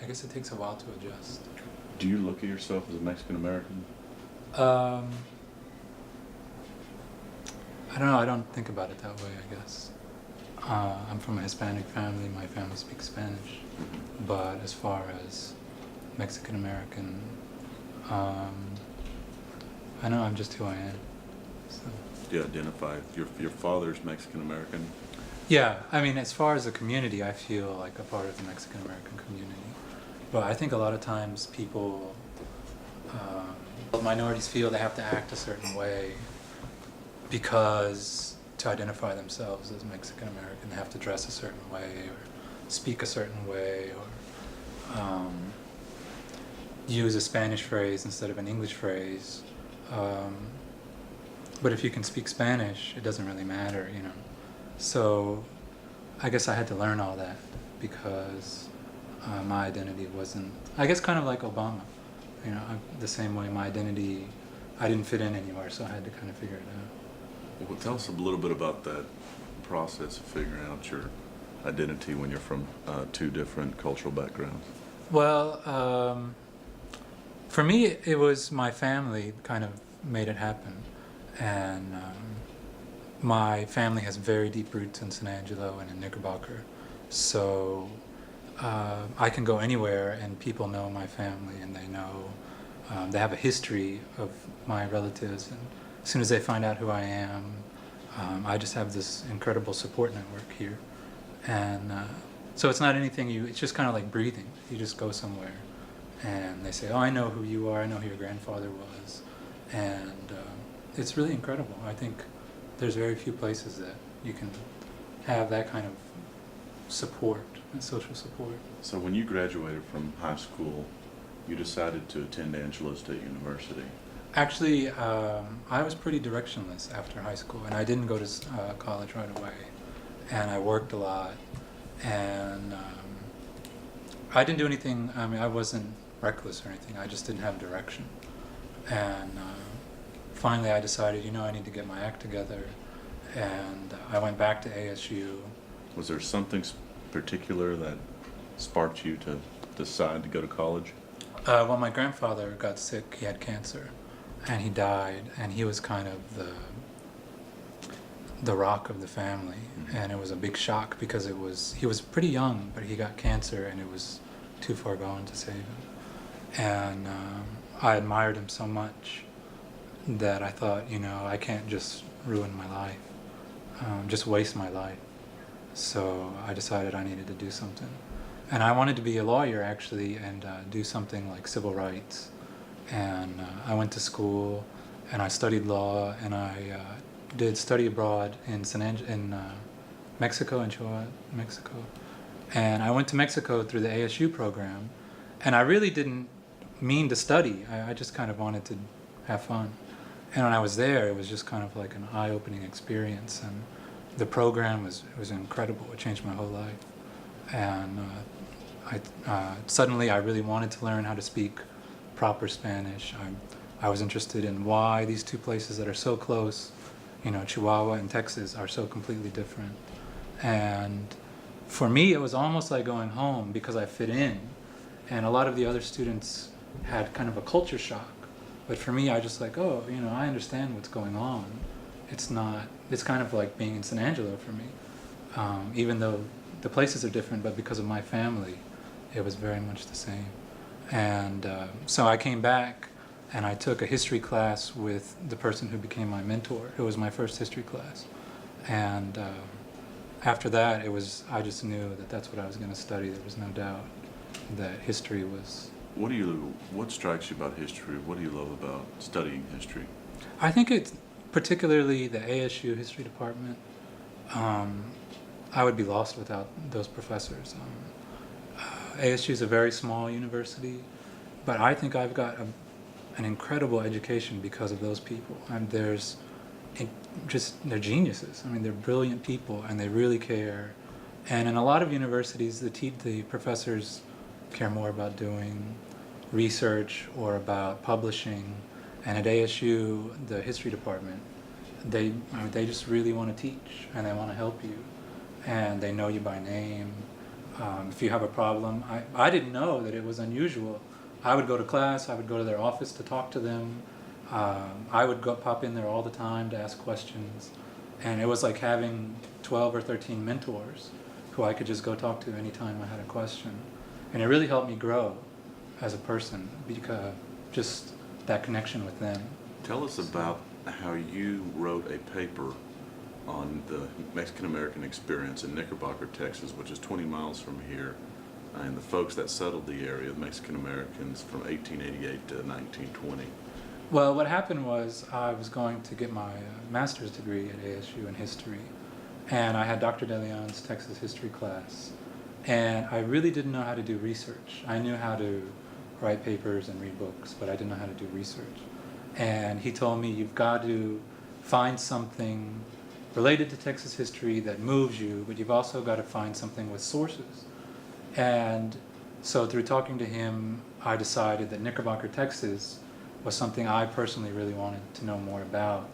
guess it takes a while to adjust. Do you look at yourself as a Mexican American? I don't know. I don't think about it that way, I guess. I'm from a Hispanic family. My family speaks Spanish. But as far as Mexican American, I know I'm just who I am. So. Do you identify your father's Mexican American? Yeah, I mean, as far as the community, I feel like a part of the Mexican American community. But I think a lot of times people, minorities feel they have to act a certain way because to identify themselves as Mexican American, they have to dress a certain way or speak a certain way or use a Spanish phrase instead of an English phrase. But if you can speak Spanish, it doesn't really matter, you know. So I guess I had to learn all that because my identity wasn't, I guess kind of like Obama, you know, the same way my identity, I didn't fit in anywhere, so I had to kind of figure it out. Well, tell us a little bit about that process of figuring out your identity when you're from two different cultural backgrounds. Well, for me, it was my family kind of made it happen. And my family has very deep roots in San Angelo and in Knickerbocker. So I can go anywhere and people know my family and they know, they have a history of my relatives. And as soon as they find out who I am, I just have this incredible support network here. And so it's not anything it's just kind of like breathing. You just go somewhere and they say, oh, I know who you are, I know who your grandfather was. And it's really incredible. I think there's very few places that you can have that kind of support, social support. So when you graduated from high school, you decided to attend Angelo State University. Actually, I was pretty directionless after high school, and I didn't go to college right away. And I worked a lot, and I didn't do anything. I mean, I wasn't reckless or anything. I just didn't have direction. And finally, I decided, you know, I need to get my act together, and I went back to ASU. Was there something particular that sparked you to decide to go to college? Well, my grandfather got sick. He had cancer, and he died, and he was kind of the rock of the family. Mm-hmm. And it was a big shock because he was pretty young, but he got cancer, and it was too far gone to save him. And I admired him so much that I thought, you know, I can't just ruin my life, just waste my life. So I decided I needed to do something. And I wanted to be a lawyer, actually, and do something like civil rights. And I went to school, and I studied law, and I did study abroad in Mexico, in Chihuahua, Mexico. And I went to Mexico through the ASU program, and I really didn't mean to study. I just kind of wanted to have fun. And when I was there, it was just kind of like an eye-opening experience, and the program was incredible. It changed my whole life. And suddenly I really wanted to learn how to speak proper Spanish. I was interested in why these two places that are so close, you know, Chihuahua and Texas, are so completely different. And for me, it was almost like going home because I fit in. And a lot of the other students had kind of a culture shock. But for me, I just like, oh, you know, I understand what's going on. It's kind of like being in San Angelo for me. Even though the places are different, but because of my family, it was very much the same. And so I came back and I took a history class with the person who became my mentor. It was my first history class. And after that, I just knew that that's what I was going to study. There was no doubt that history was... What strikes you about history? What do you love about studying history? I think it's particularly the ASU history department. I would be lost without those professors. ASU is a very small university, but I think I've got an incredible education because of those people. And they're geniuses. I mean, they're brilliant people, and they really care. And in a lot of universities, the professors care more about doing research or about publishing. And at ASU, the history department, they just really want to teach, and they want to help you, and they know you by name. If you have a problem, I didn't know that it was unusual. I would go to class, I would go to their office to talk to them. I would go pop in there all the time to ask questions. And it was like having 12 or 13 mentors who I could just go talk to anytime I had a question. And it really helped me grow as a person, because just that connection with them. Tell us about how you wrote a paper on the Mexican-American experience in Knickerbocker, Texas, which is 20 miles from here, and the folks that settled the area, the Mexican-Americans, from 1888 to 1920. Well, what happened was I was going to get my master's degree at ASU in history, and I had Dr. DeLeon's Texas history class, and I really didn't know how to do research. I knew how to write papers and read books, but I didn't know how to do research. And he told me, you've got to find something related to Texas history that moves you, but you've also got to find something with sources. And so through talking to him, I decided that Knickerbocker, Texas was something I personally really wanted to know more about,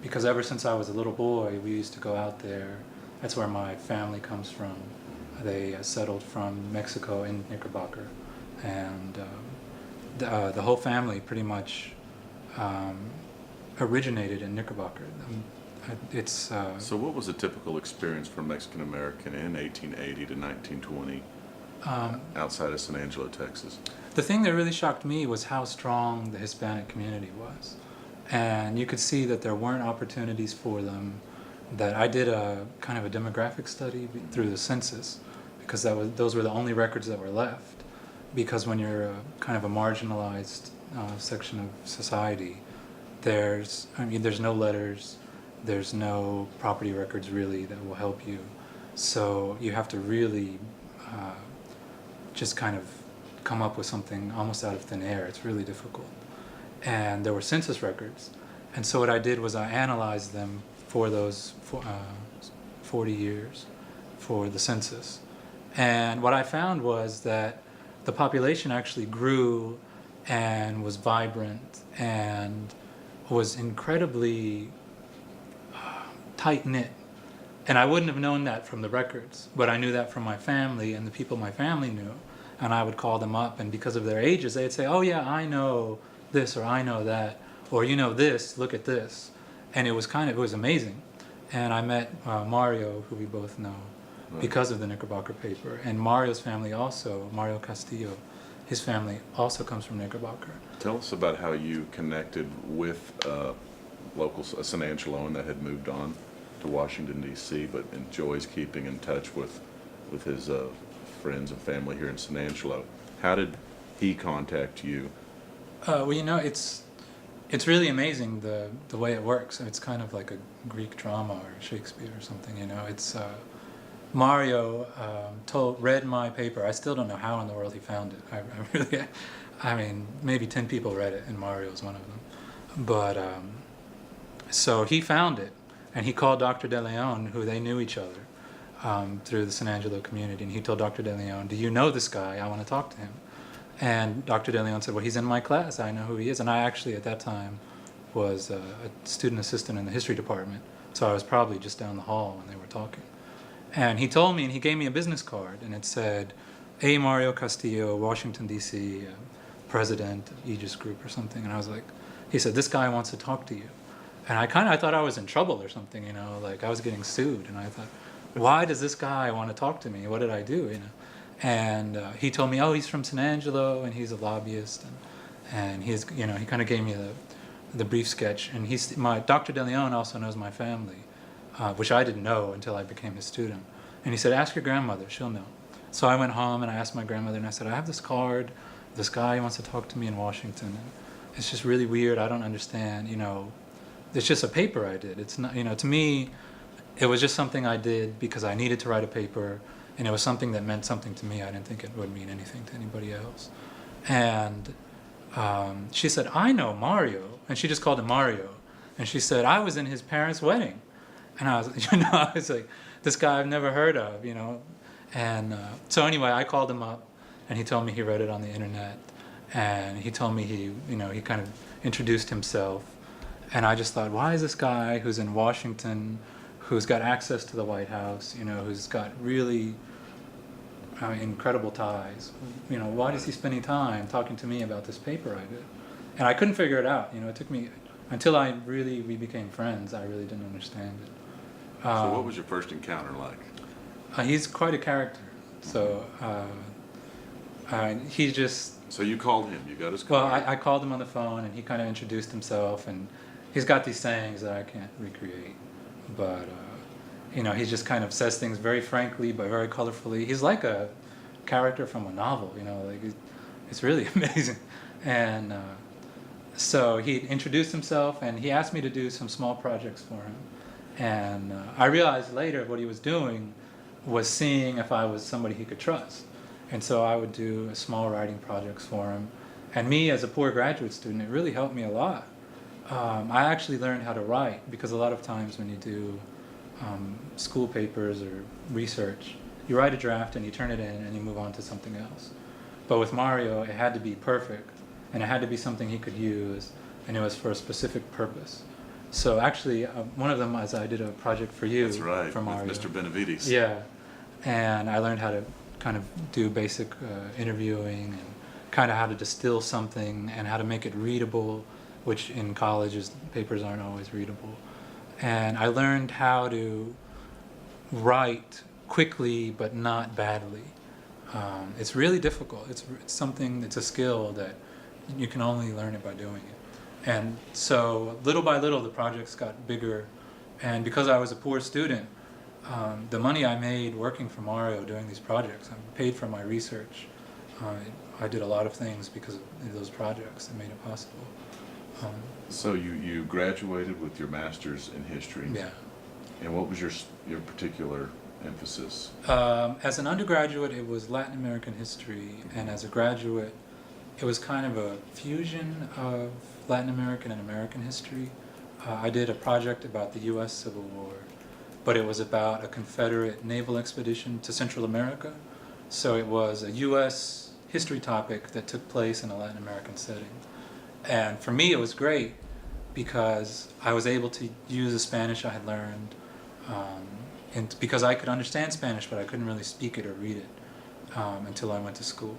because ever since I was a little boy, we used to go out there. That's where my family comes from. They settled from Mexico in Knickerbocker, and the whole family pretty much originated in Knickerbocker. It's So what was a typical experience for Mexican American in 1880 to 1920 outside of San Angelo, Texas? The thing that really shocked me was how strong the Hispanic community was. And you could see that there weren't opportunities for them. That I did a kind of a demographic study through the census, because those were the only records that were left. Because when you're kind of a marginalized section of society, there's no letters, there's no property records really that will help you. So you have to really just kind of come up with something almost out of thin air. It's really difficult. And there were census records. And so what I did was I analyzed them for those 40 years for the census. And what I found was that the population actually grew and was vibrant and was incredibly tight-knit. And I wouldn't have known that from the records, but I knew that from my family and the people my family knew. And I would call them up, and because of their ages, they'd say, oh yeah, I know this, or I know that, or you know this, look at this. And it was amazing. And I met Mario, who we both know, because of the Knickerbocker paper. And Mario's family also, Mario Castillo, his family also comes from Knickerbocker. Tell us about how you connected with local San Angeloan that had moved on to Washington, D.C., but enjoys keeping in touch with his friends and family here in San Angelo. How did he contact you? Well, you know, it's really amazing the way it works. It's kind of like a Greek drama or Shakespeare or something, you know. It's Mario read my paper. I still don't know how in the world he found it. I mean, maybe 10 people read it, and Mario's one of them. But so he found it, and he called Dr. DeLeon, who they knew each other through the San Angelo community, and he told Dr. DeLeon, do you know this guy? I want to talk to him. And Dr. DeLeon said, well, he's in my class. I know who he is. And I actually, at that time, was a student assistant in the history department, so I was probably just down the hall when they were talking. And he told me, and he gave me a business card, and it said, A. Mario Castillo, Washington, D.C., president of Aegis Group or something. And I was like, he said, this guy wants to talk to you. And I thought I was in trouble or something, you know, like I was getting sued. And I thought, why does this guy want to talk to me? What did I do, you know? And he told me, oh, he's from San Angelo, and he's a lobbyist. And he's, you know, he kind of gave me the brief sketch. And Dr. DeLeon also knows my family, which I didn't know until I became his student. And he said, ask your grandmother, she'll know. So I went home and I asked my grandmother, and I said, I have this card. This guy wants to talk to me in Washington. And it's just really weird. I don't understand, you know. It's just a paper I did. It's not, you know, to me, it was just something I did because I needed to write a paper, and it was something that meant something to me. I didn't think it would mean anything to anybody else. And she said, I know Mario. And she just called him Mario. And she said, I was in his parents' wedding. And I was, you know, I was like, this guy I've never heard of, you know. And so anyway, I called him up, and he told me he read it on the internet. And he told me he kind of introduced himself. And I just thought, why is this guy who's in Washington, who's got access to the White House, you know, who's got really incredible ties. You know, why is he spending time talking to me about this paper I did? And I couldn't figure it out. You know, it took me until we became friends. I really didn't understand it. So what was your first encounter like? He's quite a character. So he just. So you called him. You got his Well, card. I called him on the phone, and he kind of introduced himself, and he's got these sayings that I can't recreate, but you know, he just kind of says things very frankly but very colorfully. He's like a character from a novel, you know, like it's really amazing. And so he introduced himself, and he asked me to do some small projects for him. And I realized later what he was doing was seeing if I was somebody he could trust. And so I would do small writing projects for him. And me, as a poor graduate student, it really helped me a lot. I actually learned how to write, because a lot of times when you do school papers or research, you write a draft and you turn it in and you move on to something else. But with Mario, it had to be perfect, and it had to be something he could use, and it was for a specific purpose. So actually, one of them was I did a project for you. That's right, for Mario. with Mr. Benavides. Yeah, and I learned how to kind of do basic interviewing, and kind of how to distill something and how to make it readable, which in colleges papers aren't always readable. And I learned how to write quickly but not badly. It's really difficult. It's something, it's a skill that you can only learn it by doing it. And so little by little the projects got bigger, and because I was a poor student, the money I made working for Mario doing these projects, I paid for my research. I did a lot of things because of those projects that made it possible. So you graduated with your master's in history. Yeah. And what was your particular emphasis? As an undergraduate, it was Latin American history, and as a graduate, it was kind of a fusion of Latin American and American history. I did a project about the U.S. Civil War, but it was about a Confederate naval expedition to Central America. So it was a U.S. history topic that took place in a Latin American setting. And for me, it was great because I was able to use the Spanish I had learned, and because I could understand Spanish, but I couldn't really speak it or read it until I went to school.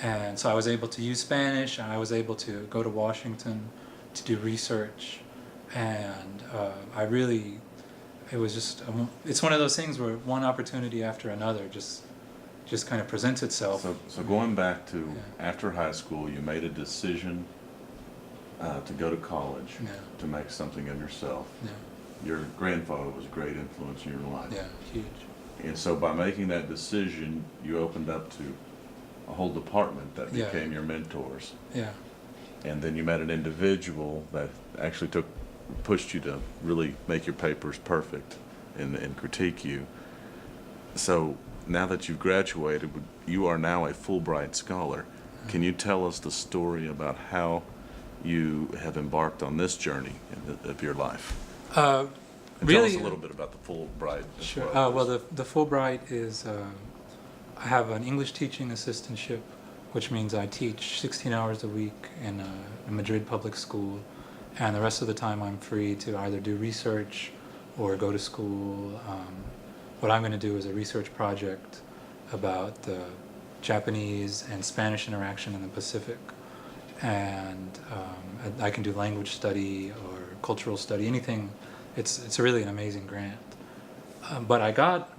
And so I was able to use Spanish, and I was able to go to Washington to do research, and it was just, it's one of those things where one opportunity after another just kind of presents itself. So going back to after high school, you made a decision to go to college, to make something of yourself. Yeah. Your grandfather was a great influence in your life. Yeah, huge. And so by making that decision, you opened up to a whole department that became your mentors. Yeah. And then you met an individual that actually pushed you to really make your papers perfect and critique you. So now that you've graduated, you are now a Fulbright Scholar. Can you tell us the story about how you have embarked on this journey of your life? And Really, tell us a little bit about the Fulbright. Sure. Well, the Fulbright is, I have an English teaching assistantship, which means I teach 16 hours a week in a Madrid public school, and the rest of the time I'm free to either do research or go to school. What I'm going to do is a research project about the Japanese and Spanish interaction in the Pacific, and I can do language study or cultural study, anything. It's really an amazing grant. But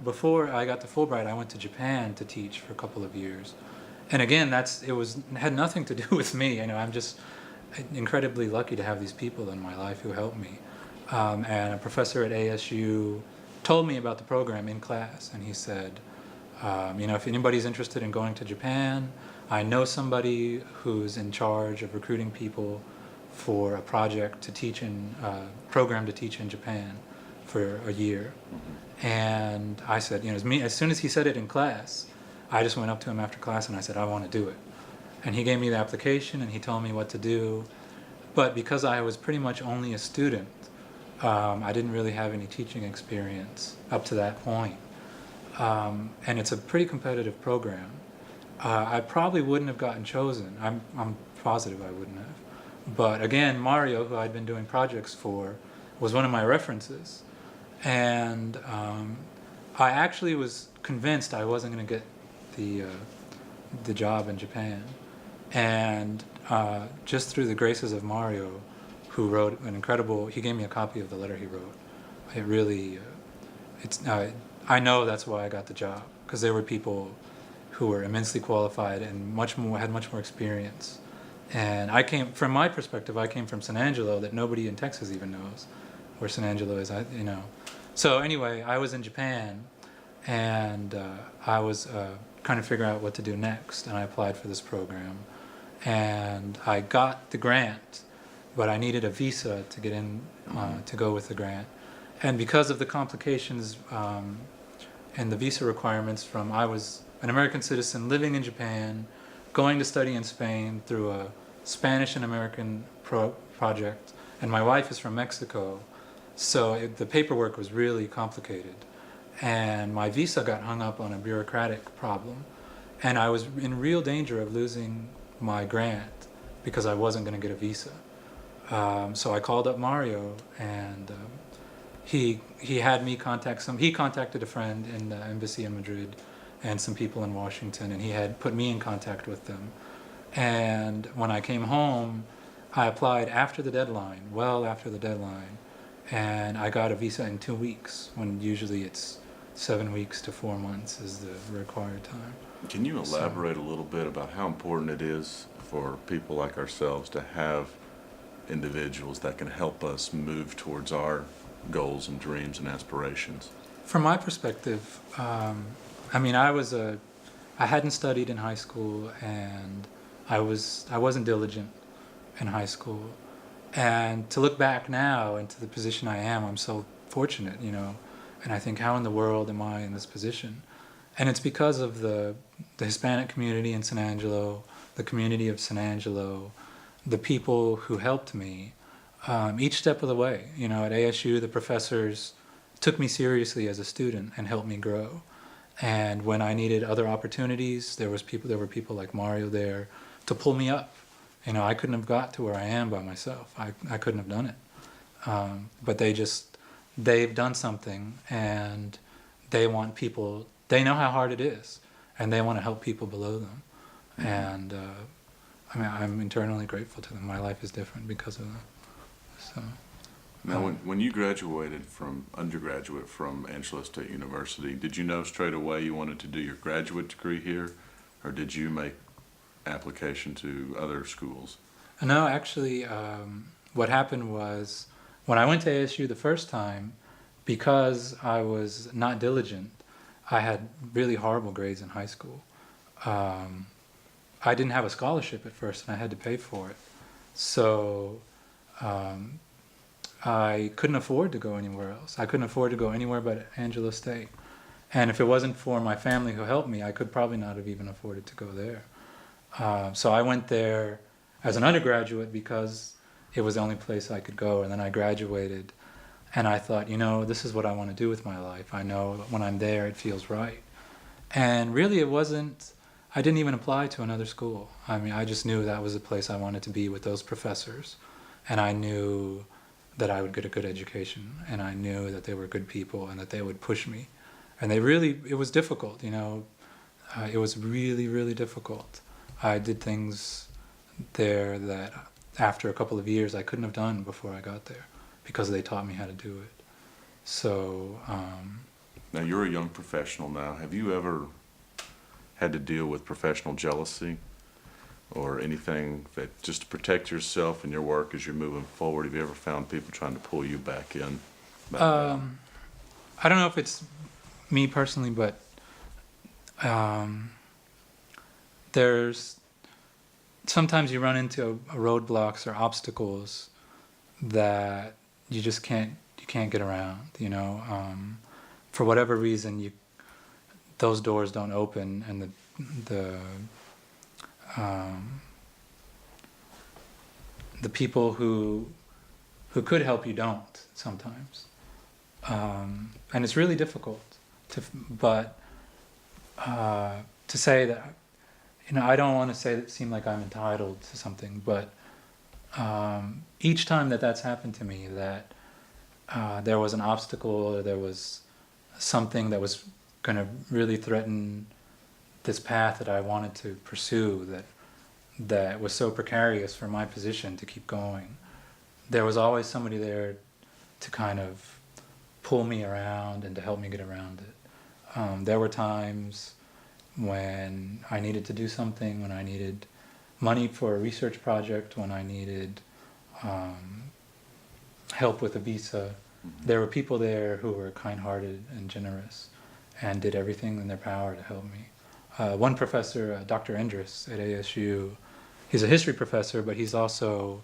before I got to Fulbright, I went to Japan to teach for a couple of years. And again, it had nothing to do with me. You know, I'm just incredibly lucky to have these people in my life who helped me. And a professor at ASU told me about the program in class, and he said, you know, if anybody's interested in going to Japan, I know somebody who's in charge of recruiting people for a project to teach program to teach in Japan for a year. And I said, you know, as soon as he said it in class, I just went up to him after class and I said, I want to do it. And he gave me the application and he told me what to do. But because I was pretty much only a student, I didn't really have any teaching experience up to that point. And it's a pretty competitive program. I probably wouldn't have gotten chosen. I'm positive I wouldn't have. But again, Mario, who I'd been doing projects for, was one of my references. And I actually was convinced I wasn't going to get the job in Japan, and just through the graces of Mario, who wrote an incredible. He gave me a copy of the letter he wrote. It really, I know that's why I got the job, because there were people who were immensely qualified and had much more experience. And from my perspective, I came from San Angelo that nobody in Texas even knows where San Angelo is. So anyway, I was in Japan, and I was trying to figure out what to do next, and I applied for this program, and I got the grant, but I needed a visa to get in to go with the grant. And because of the complications and the visa requirements I was an American citizen living in Japan, going to study in Spain through a Spanish and American project, and my wife is from Mexico, so the paperwork was really complicated. And my visa got hung up on a bureaucratic problem, and I was in real danger of losing my grant because I wasn't going to get a visa. So I called up Mario, and he had me contact he contacted a friend in the embassy in Madrid and some people in Washington, and he had put me in contact with them. And when I came home, I applied after the deadline, well after the deadline, and I got a visa in 2 weeks, when usually it's 7 weeks to 4 months is the required time. Can you elaborate a little bit about how important it is for people like ourselves to have individuals that can help us move towards our goals and dreams and aspirations? From my perspective, I hadn't studied in high school, and I wasn't diligent in high school. And to look back now into the position I am, I'm so fortunate, and I think, how in the world am I in this position? And it's because of the Hispanic community in San Angelo, the community of San Angelo, the people who helped me each step of the way. At ASU, the professors took me seriously as a student and helped me grow. And when I needed other opportunities, there were people like Mario there to pull me up. I couldn't have got to where I am by myself. I couldn't have done it. But they've done something, and they want people. They know how hard it is, and they want to help people below them. And I'm internally grateful to them. My life is different because of that. So. Now, when you graduated from undergraduate from Angelo State University, did you know straight away you wanted to do your graduate degree here, or did you make application to other schools? No, actually, what happened was, when I went to ASU the first time, because I was not diligent, I had really horrible grades in high school. I didn't have a scholarship at first, and I had to pay for it. So I couldn't afford to go anywhere else. I couldn't afford to go anywhere but Angelo State. And if it wasn't for my family who helped me, I could probably not have even afforded to go there. So I went there as an undergraduate because it was the only place I could go. And then I graduated, and I thought, this is what I want to do with my life. I know when I'm there, it feels right. And really, I didn't even apply to another school. I just knew that was the place I wanted to be with those professors. And I knew that I would get a good education, and I knew that they were good people and that they would push me. And it was difficult, it was really, really difficult. I did things there that after a couple of years I couldn't have done before I got there, because they taught me how to do it. So now you're a young professional now. Have you ever had to deal with professional jealousy or anything that, just to protect yourself and your work as you're moving forward? Have you ever found people trying to pull you back in? I don't know if it's me personally, but sometimes you run into roadblocks or obstacles that you just can't get around. For whatever reason, those doors don't open, and the people who could help you don't sometimes, and it's really difficult to say that. I don't want to seem like I'm entitled to something, but each time that's happened to me, that there was an obstacle, or there was something that was going to really threaten this path that I wanted to pursue that was so precarious for my position to keep going, there was always somebody there to kind of pull me around and to help me get around it. There were times when I needed to do something, when I needed money for a research project, when I needed help with a visa. There were people there who were kind-hearted and generous and did everything in their power to help me. One professor, Dr. Endres at ASU, he's a history professor, but he's also,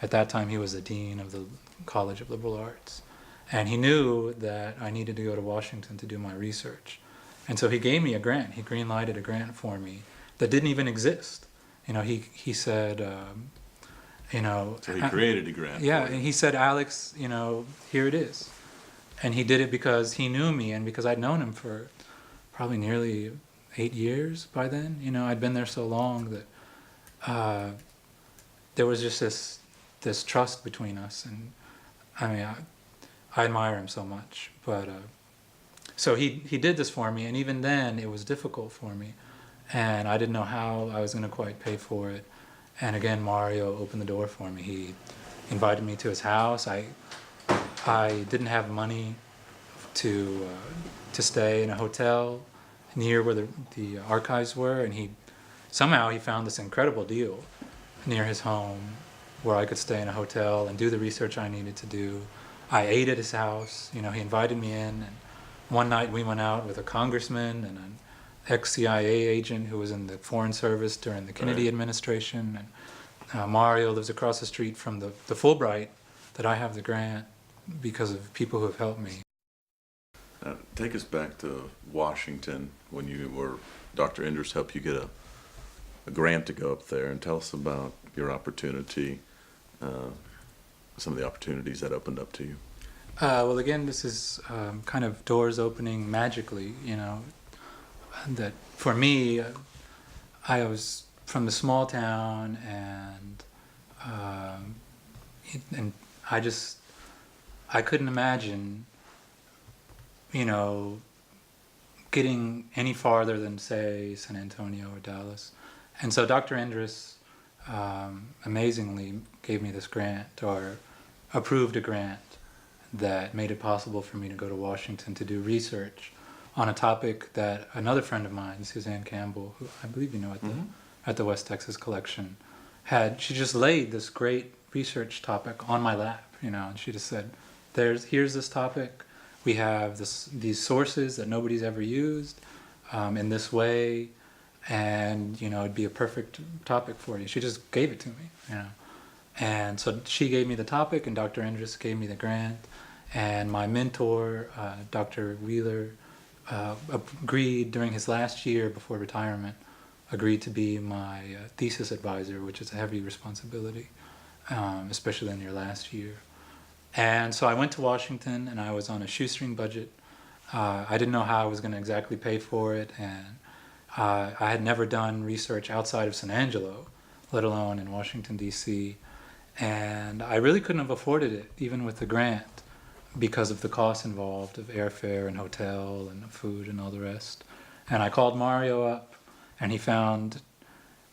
at that time, he was the dean of the College of Liberal Arts. And he knew that I needed to go to Washington to do my research. And so he gave me a grant. He green-lighted a grant for me that didn't even exist. You know, he said, you know... So he created a grant. Yeah, for you. and he said, Alex, you know, here it is. And he did it because he knew me and because I'd known him for probably nearly 8 years by then. You know, I'd been there so long that there was just this trust between us. And I mean, I admire him so much. But so he did this for me, and even then it was difficult for me. And I didn't know how I was going to quite pay for it. And again, Mario opened the door for me. He invited me to his house. I didn't have money to stay in a hotel near where the archives were, and somehow he found this incredible deal near his home where I could stay in a hotel and do the research I needed to do. I ate at his house. You know, he invited me in, and one night we went out with a congressman and an ex-CIA agent who was in the Foreign Service during the Kennedy administration. And Mario lives across the street from the Fulbright that I have the grant because of people who have helped me. Now, take us back to Washington when Dr. Enders helped you get a grant to go up there, and tell us about your opportunity, some of the opportunities that opened up to you. Well, again, this is kind of doors opening magically, you know, that for me, I was from the small town, and I couldn't imagine, you know, getting any farther than, say, San Antonio or Dallas. And so Dr. Endres amazingly gave me this grant, or approved a grant that made it possible for me to go to Washington to do research on a topic that another friend of mine, Suzanne Campbell, who I believe you know at the West Texas Collection, she just laid this great research topic on my lap, you know, and she just said, here's this topic. We have these sources that nobody's ever used in this way, and, you know, it'd be a perfect topic for you. She just gave it to me, you know. And so she gave me the topic, and Dr. Endres gave me the grant, and my mentor, Dr. Wheeler, agreed during his last year before retirement, agreed to be my thesis advisor, which is a heavy responsibility, especially in your last year. And so I went to Washington, and I was on a shoestring budget. I didn't know how I was going to exactly pay for it, and I had never done research outside of San Angelo, let alone in Washington, D.C., and I really couldn't have afforded it, even with the grant, because of the costs involved of airfare and hotel and food and all the rest. And I called Mario up, and he found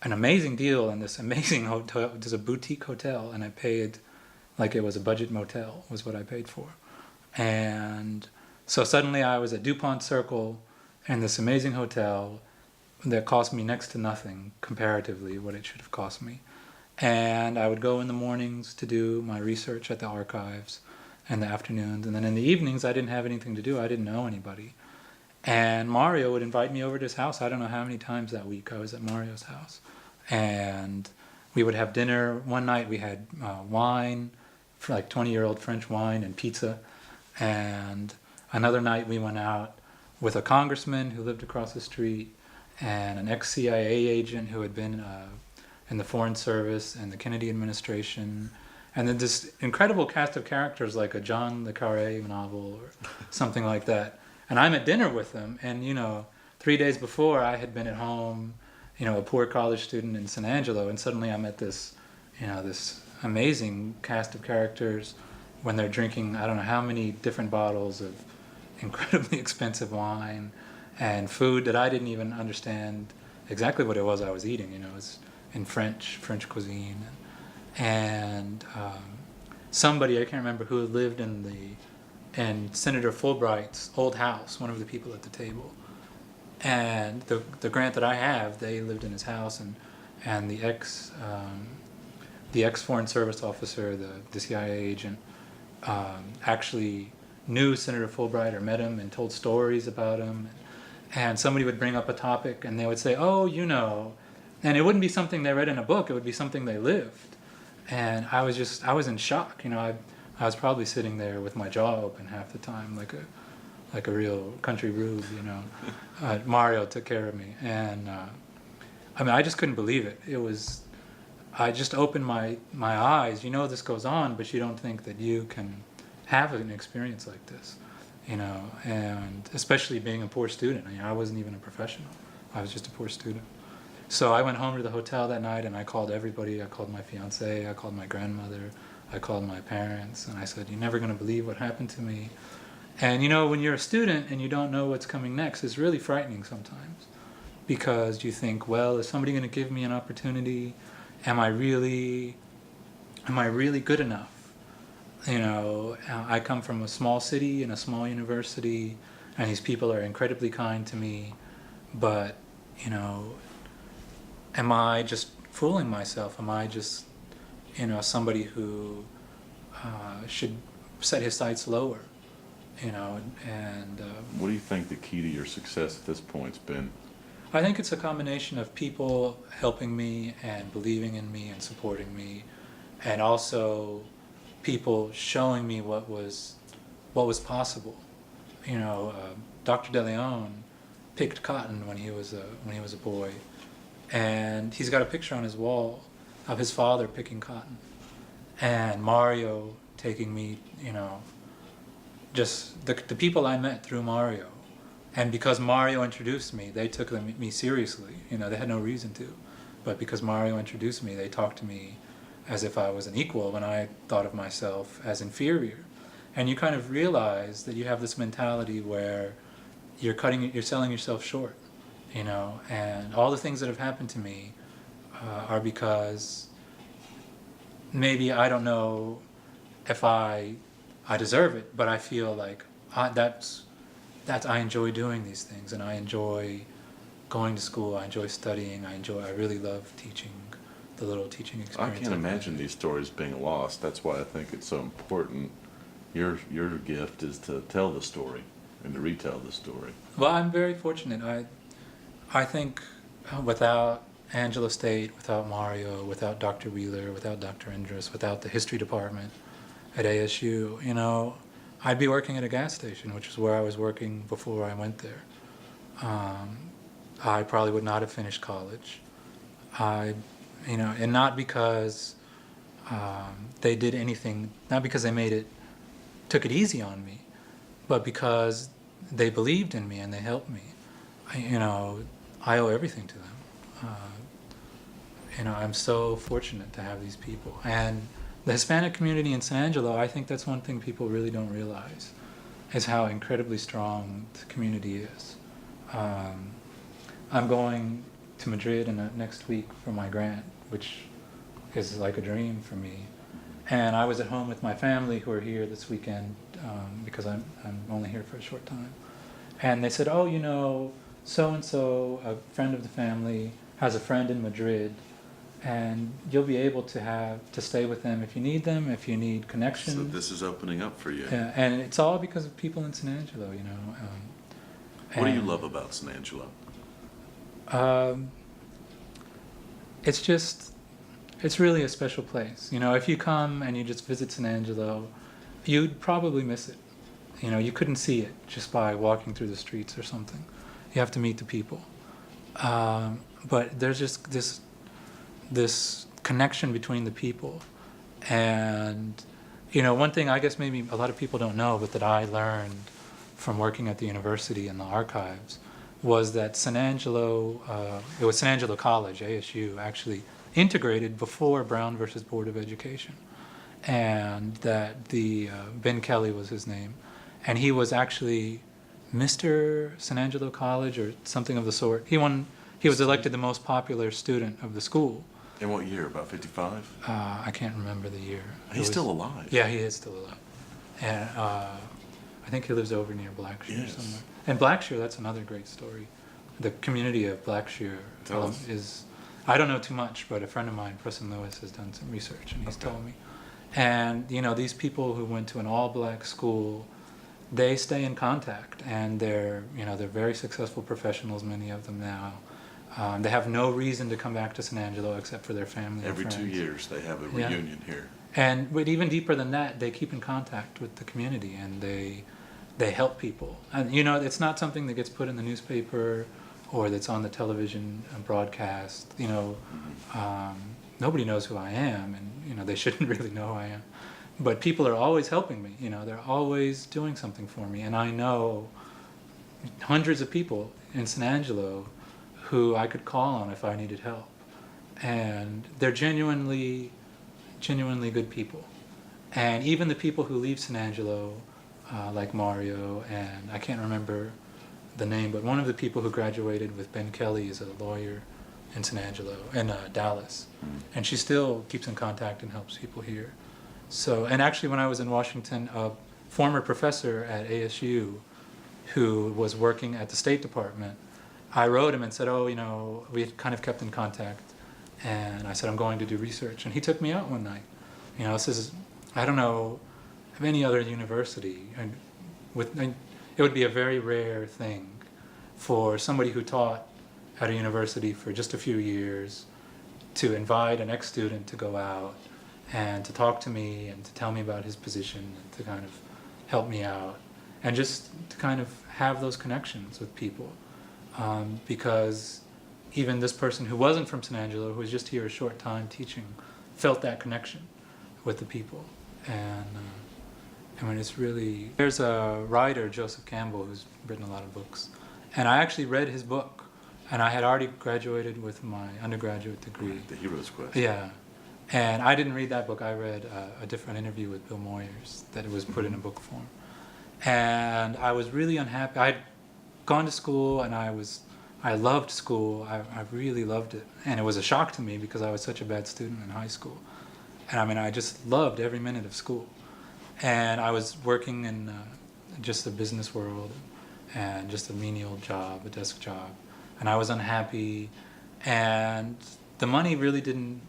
an amazing deal in this amazing hotel. It was a boutique hotel, and I paid like it was a budget motel, was what I paid for. And so suddenly I was at DuPont Circle in this amazing hotel that cost me next to nothing comparatively what it should have cost me. And I would go in the mornings to do my research at the archives, and the afternoons, and then in the evenings I didn't have anything to do. I didn't know anybody. And Mario would invite me over to his house. I don't know how many times that week I was at Mario's house. And we would have dinner. One night we had wine, for like 20-year-old French wine and pizza. And another night we went out with a congressman who lived across the street, and an ex-CIA agent who had been in the Foreign Service and the Kennedy administration. And then this incredible cast of characters, like a John le Carré novel or something like that. And I'm at dinner with them, and, you know, 3 days before I had been at home, you know, a poor college student in San Angelo, and suddenly I'm at this, you know, this amazing cast of characters when they're drinking I don't know how many different bottles of incredibly expensive wine, and food that I didn't even understand exactly what it was I was eating. You know, it's in French cuisine, and somebody, I can't remember who, lived in Senator Fulbright's old house, one of the people at the table. And the grant that I have, they lived in his house, and the ex Foreign Service officer, the CIA agent, actually knew Senator Fulbright or met him and told stories about him. And somebody would bring up a topic and they would say, oh, you know, and it wouldn't be something they read in a book, it would be something they lived. And I was in shock. You know, I was probably sitting there with my jaw open half the time, like a real country rube, you know. Mario took care of me, and I mean, I just couldn't believe it. I just opened my eyes. You know, this goes on, but you don't think that you can have an experience like this, you know. And especially being a poor student. I mean, I wasn't even a professional. I was just a poor student. So I went home to the hotel that night and I called everybody. I called my fiance, I called my grandmother, I called my parents, and I said, you're never going to believe what happened to me. And you know, when you're a student and you don't know what's coming next, it's really frightening sometimes, because you think, well, is somebody going to give me an opportunity? Am I really good enough? You know, I come from a small city and a small university, and these people are incredibly kind to me, but, you know, am I just fooling myself? Am I just, you know, somebody who should set his sights lower? You know, and what do you think the key to your success at this point's been? I think it's a combination of people helping me and believing in me and supporting me, and also people showing me what was possible. You know, Dr. De Leon picked cotton when he was a boy, and he's got a picture on his wall of his father picking cotton, and Mario taking me, you know, just the people I met through Mario. And because Mario introduced me, they took me seriously. You know, they had no reason to. But because Mario introduced me, they talked to me as if I was an equal when I thought of myself as inferior. And you kind of realize that you have this mentality where you're selling yourself short, you know. And all the things that have happened to me are because maybe I don't know if I deserve it, but I feel like I enjoy doing these things, and I enjoy going to school, I enjoy studying, I really love teaching, the little teaching experience. I can't imagine these stories being lost. That's why I think it's so important. Your gift is to tell the story and to retell the story. Well, I'm very fortunate. I think without Angelo State, without Mario, without Dr. Wheeler, without Dr. Indris, without the history department at ASU, you know, I'd be working at a gas station, which is where I was working before I went there. I probably would not have finished college. You know, and not because they did anything, not because they took it easy on me, but because they believed in me and they helped me. You know, I owe everything to them. You know, I'm so fortunate to have these people. And the Hispanic community in San Angelo, I think that's one thing people really don't realize, is how incredibly strong the community is. I'm going to Madrid next week for my grant, which is like a dream for me. And I was at home with my family who are here this weekend because I'm only here for a short time. And they said, oh, you know, so-and-so, a friend of the family, has a friend in Madrid, and you'll be able to stay with them if you need them, if you need connections. So this is opening up for you. Yeah, and it's all because of people in San Angelo, you know. What do you love about San Angelo? It's really a special place. You know, if you come and you just visit San Angelo, you'd probably miss it. You know, you couldn't see it just by walking through the streets or something. You have to meet the people. But there's just this connection between the people. And, you know, one thing I guess maybe a lot of people don't know, but that I learned from working at the university in the archives, was that San Angelo, it was San Angelo College, ASU, actually integrated before Brown versus Board of Education. And that Ben Kelly was his name. And he was actually Mr. San Angelo College or something of the sort. He was elected the most popular student of the school. In what year? About 55? I can't remember the year. He's still alive. Yeah, he is still alive. And I think he lives over near Blackshear Yes. somewhere. And Blackshear, that's another great story. The community of Blackshear is, I don't know too much, but a friend of mine, Preston Lewis, has done some research and he's told me. And, you know, these people who went to an all-black school, they stay in contact, and they're very successful professionals, many of them now. They have no reason to come back to San Angelo except for their family Every and 2 friends. years they have a reunion here. But even deeper than that, they keep in contact with the community, and they help people. And you know, it's not something that gets put in the newspaper or that's on the television broadcast. You know, nobody knows who I am, and you know, they shouldn't really know who I am. But people are always helping me. You know, they're always doing something for me, and I know hundreds of people in San Angelo who I could call on if I needed help, and they're genuinely good people. And even the people who leave San Angelo, like Mario, and I can't remember the name, but one of the people who graduated with Ben Kelly is a lawyer in San Angelo, in Dallas, and she still keeps in contact and helps people here. So, and actually when I was in Washington, a former professor at ASU who was working at the State Department, I wrote him and said, oh, you know, we had kind of kept in contact, and I said, I'm going to do research, and he took me out one night. You know, this is, I don't know of any other university, and it would be a very rare thing for somebody who taught at a university for just a few years to invite an ex-student to go out and to talk to me and to tell me about his position and to kind of help me out and just to kind of have those connections with people. Because even this person who wasn't from San Angelo, who was just here a short time teaching, felt that connection with the people. And I mean, it's really... There's a writer, Joseph Campbell, who's written a lot of books. And I actually read his book, and I had already graduated with my undergraduate degree. The Hero's Quest. Yeah. And I didn't read that book. I read a different interview with Bill Moyers that was put in a book form. And I was really unhappy. I'd gone to school, and I loved school. I really loved it. And it was a shock to me because I was such a bad student in high school. And I mean, I just loved every minute of school. And I was working in just the business world and just a menial job, a desk job. And I was unhappy. And the money really didn't,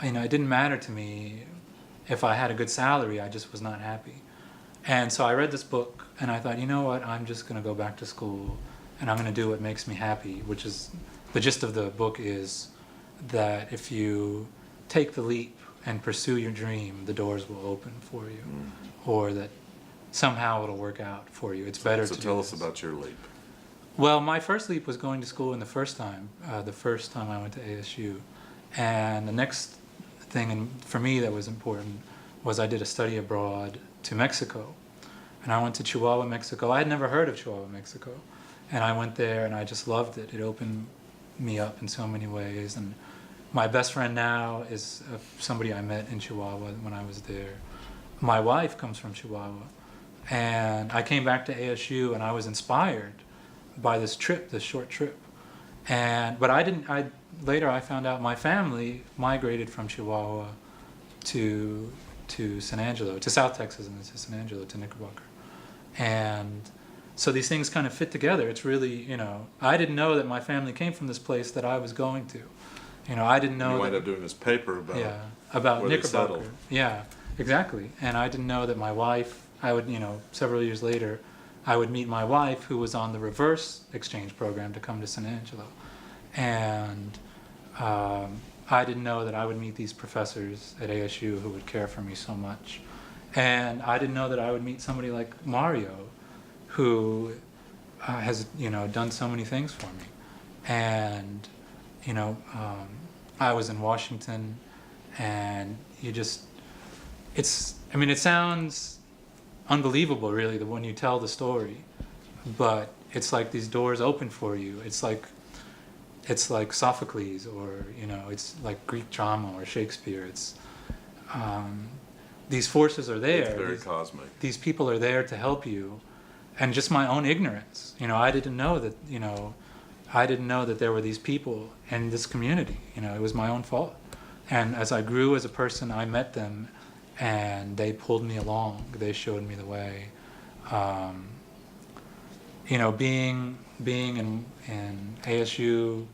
you know, it didn't matter to me if I had a good salary. I just was not happy. And so I read this book, and I thought, you know what, I'm just going to go back to school, and I'm going to do what makes me happy, which is, the gist of the book is that if you take the leap and pursue your dream, the doors will open for you, or that somehow it'll work out for you. It's better to do tell us this. about your leap. Well, my first leap was going to school in the first time I went to ASU. And the next thing for me that was important was I did a study abroad to Mexico. And I went to Chihuahua, Mexico. I had never heard of Chihuahua, Mexico. And I went there and I just loved it. It opened me up in so many ways. And my best friend now is somebody I met in Chihuahua when I was there. My wife comes from Chihuahua. And I came back to ASU and I was inspired by this trip, this short trip. But later I found out my family migrated from Chihuahua to San Angelo, to South Texas and to San Angelo, to Knickerbocker. And so these things kind of fit together. It's really, you know, I didn't know that my family came from this place that I was going to. You know, I didn't know You wind up doing this paper about about where they Knickerbocker. settled. Yeah, exactly. And I didn't know that my wife, I would, you know, several years later, I would meet my wife who was on the reverse exchange program to come to San Angelo. And I didn't know that I would meet these professors at ASU who would care for me so much. And I didn't know that I would meet somebody like Mario, who has, you know, done so many things for me. And, you know, I was in Washington, and I mean, it sounds unbelievable, really, when you tell the story, but it's like these doors open for you. It's like Sophocles, or, you know, it's like Greek drama or Shakespeare. It's these forces are there. It's very cosmic. These people are there to help you, and just my own ignorance. I didn't know that, there were these people in this community. It was my own fault. And as I grew as a person, I met them, and they pulled me along. They showed me the way. Being in ASU,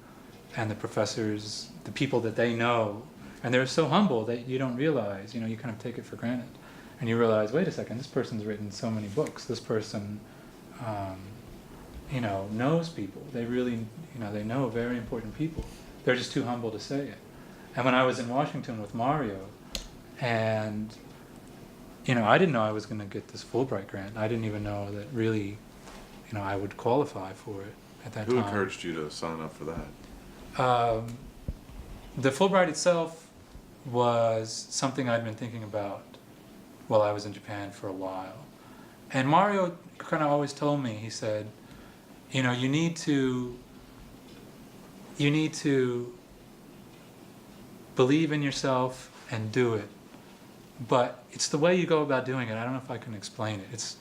and the professors, the people that they know, and they're so humble that you don't realize, you kind of take it for granted. And you realize, wait a second, this person's written so many books. This person, knows people. They really, they know very important people. They're just too humble to say it. And when I was in Washington with Mario, and, I didn't know I was going to get this Fulbright grant. I didn't even know that really, I would qualify for it at that time. Who encouraged you to sign up for that? The Fulbright itself was something I'd been thinking about while I was in Japan for a while. And Mario kind of always told me, he said, you need to believe in yourself and do it. But it's the way you go about doing it. I don't know if I can explain it.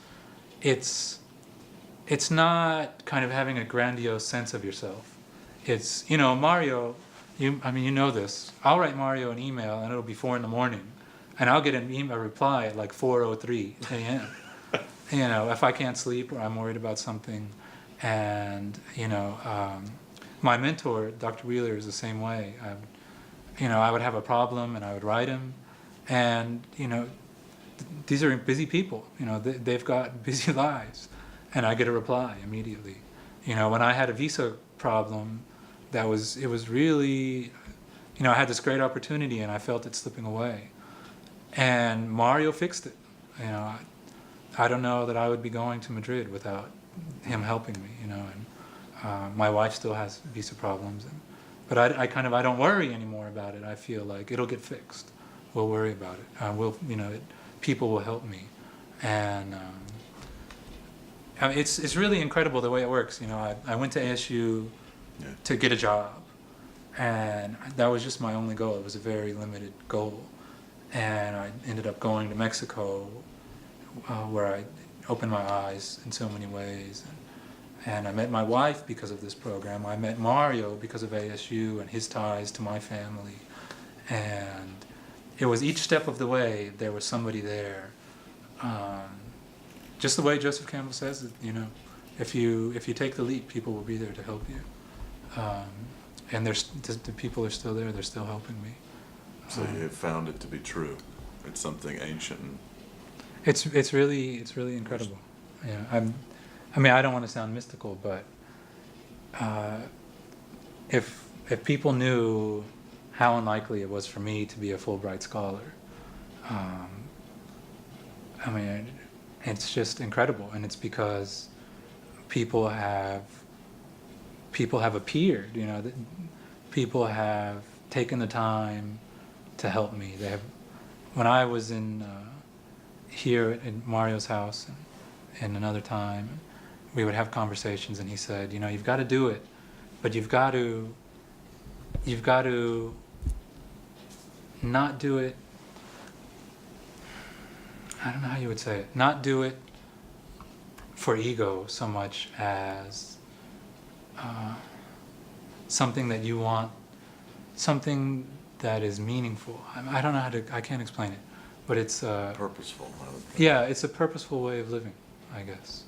It's not kind of having a grandiose sense of yourself. It's, Mario, you know this. I'll write Mario an email and it'll be 4 a.m. and I'll get an email reply at like 4:03 a.m. If I can't sleep or I'm worried about something. And, my mentor, Dr. Wheeler, is the same way. I would have a problem and I would write him. And, these are busy people. They've got busy lives. And I get a reply immediately. When I had a visa problem, it was really, I had this great opportunity and I felt it slipping away. And Mario fixed it. I don't know that I would be going to Madrid without him helping me, and my wife still has visa problems. But I don't worry anymore about it. I feel like it'll get fixed. We'll worry about it. People will help me. And it's really incredible the way it works. I went to ASU to get a job, and that was just my only goal. It was a very limited goal, and I ended up going to Mexico, where I opened my eyes in so many ways, and I met my wife because of this program. I met Mario because of ASU and his ties to my family, and it was each step of the way there was somebody there. Just the way Joseph Campbell says it, if you take the leap, people will be there to help you. And the people are still there. They're still helping me. So you have found it to be true. It's something ancient. It's really incredible. Yeah, I don't want to sound mystical, but if people knew how unlikely it was for me to be a Fulbright Scholar, it's just incredible, and it's because people have appeared. People have taken the time to help me. When I was here in Mario's house, and another time, we would have conversations, and he said, you've got to do it, but you've got to not do it. I don't know how you would say it. Not do it for ego so much as something that you want, something that is meaningful. I don't know I can't explain it, but it's purposeful. Yeah, it's a purposeful way of living, I guess.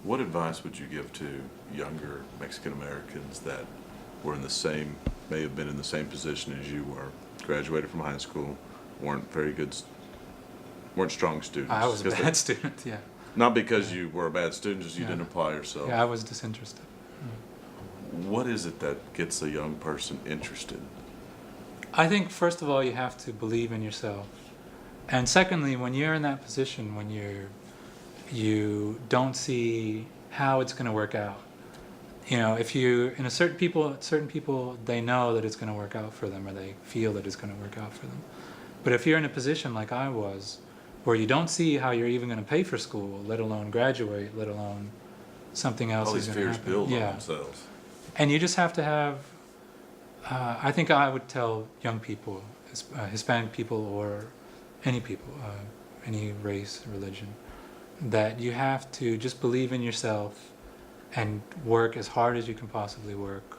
What advice would you give to younger Mexican Americans that were may have been in the same position as you were, graduated from high school, weren't strong students? I was a bad student, yeah. Not because you were a bad student, just you didn't apply yourself. Yeah, I was disinterested. What is it that gets a young person interested? I think, first of all, you have to believe in yourself. And secondly, when you're in that position, when you don't see how it's going to work out. If you, certain people, they know that it's going to work out for them, or they feel that it's going to work out for them. But if you're in a position like I was, where you don't see how you're even going to pay for school, let alone graduate, let alone something else all is these going to fears happen. build on themselves. And you just have to have, I think I would tell young people, Hispanic people or any people, any race, religion, that you have to just believe in yourself and work as hard as you can possibly work,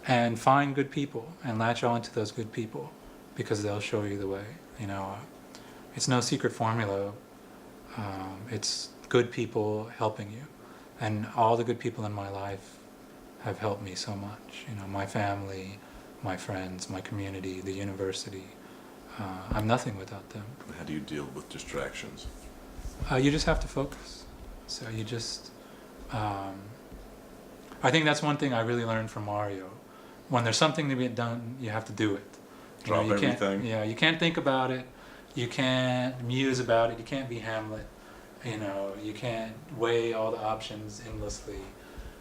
and find good people and latch on to those good people, because they'll show you the way. You know, it's no secret formula. It's good people helping you, and all the good people in my life have helped me so much. You know, my family, my friends, my community, the university. I'm nothing without them. How do you deal with distractions? You just have to focus. So you just, I think that's one thing I really learned from Mario. When there's something to be done, you have to do it. You know, Drop you can't- everything? Yeah, you can't think about it. You can't muse about it. You can't be Hamlet. You know, you can't weigh all the options endlessly.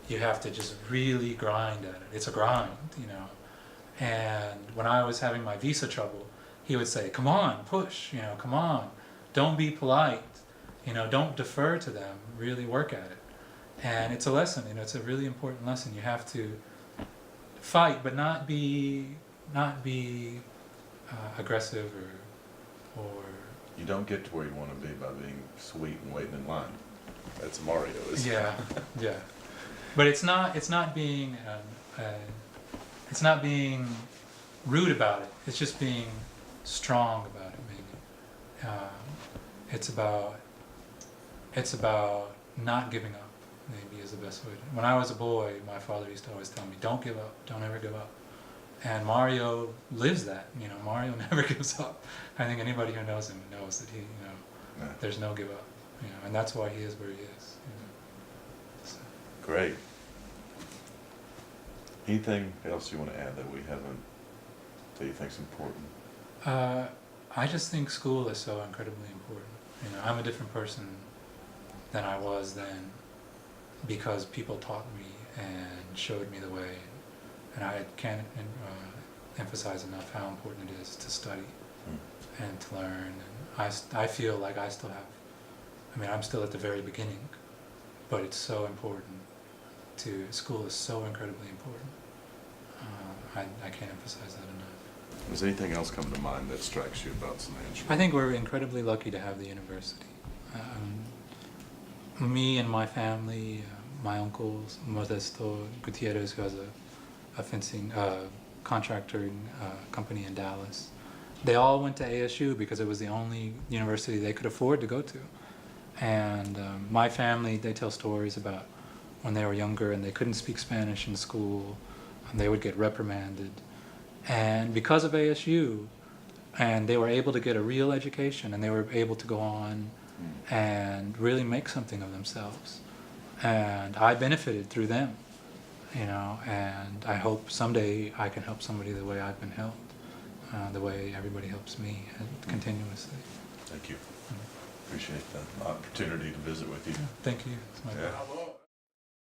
You have to just really grind at it. It's a grind, you know. And when I was having my visa trouble, he would say, "Come on, push, you know, come on. Don't be polite. You know, don't defer to them. Really work at it." And it's a lesson, you know, it's a really important lesson. You have to fight, but not be aggressive or You don't get to where you want to be by being sweet and waiting in line. That's Mario, isn't it? yeah, yeah. But it's not being rude about it. It's just being strong about it. Maybe it's about not giving up. Maybe is the best way. When I was a boy, my father used to always tell me, "Don't give up. Don't ever give up." And Mario lives that. You know, Mario never gives up. I think anybody who knows him knows that he, you know, Yeah. there's no give up. You know, and that's why he is where he is. You know. So. Great. Anything else you want to add that we haven't, that you think's important? I just think school is so incredibly important. You know, I'm a different person than I was then, because people taught me and showed me the way, and I can't emphasize enough how important it is to study and to learn. And I feel like I still have, I mean, I'm still at the very beginning, but it's so important. School is so incredibly important. I can't emphasize that enough. Does anything else come to mind that strikes you about San Angelo? I think we're incredibly lucky to have the university. Me and my family, my uncles, Modesto Gutierrez, who has a fencing contractor company in Dallas, they all went to ASU because it was the only university they could afford to go to. And my family, they tell stories about when they were younger and they couldn't speak Spanish in school, and they would get reprimanded. And because of ASU, and they were able to get a real education, and they were able to go on and really make something of themselves. And I benefited through them, you know, and I hope someday I can help somebody the way I've been helped, the way everybody helps me continuously. Thank you. Appreciate the opportunity to visit with you. Thank you. It's my Yeah.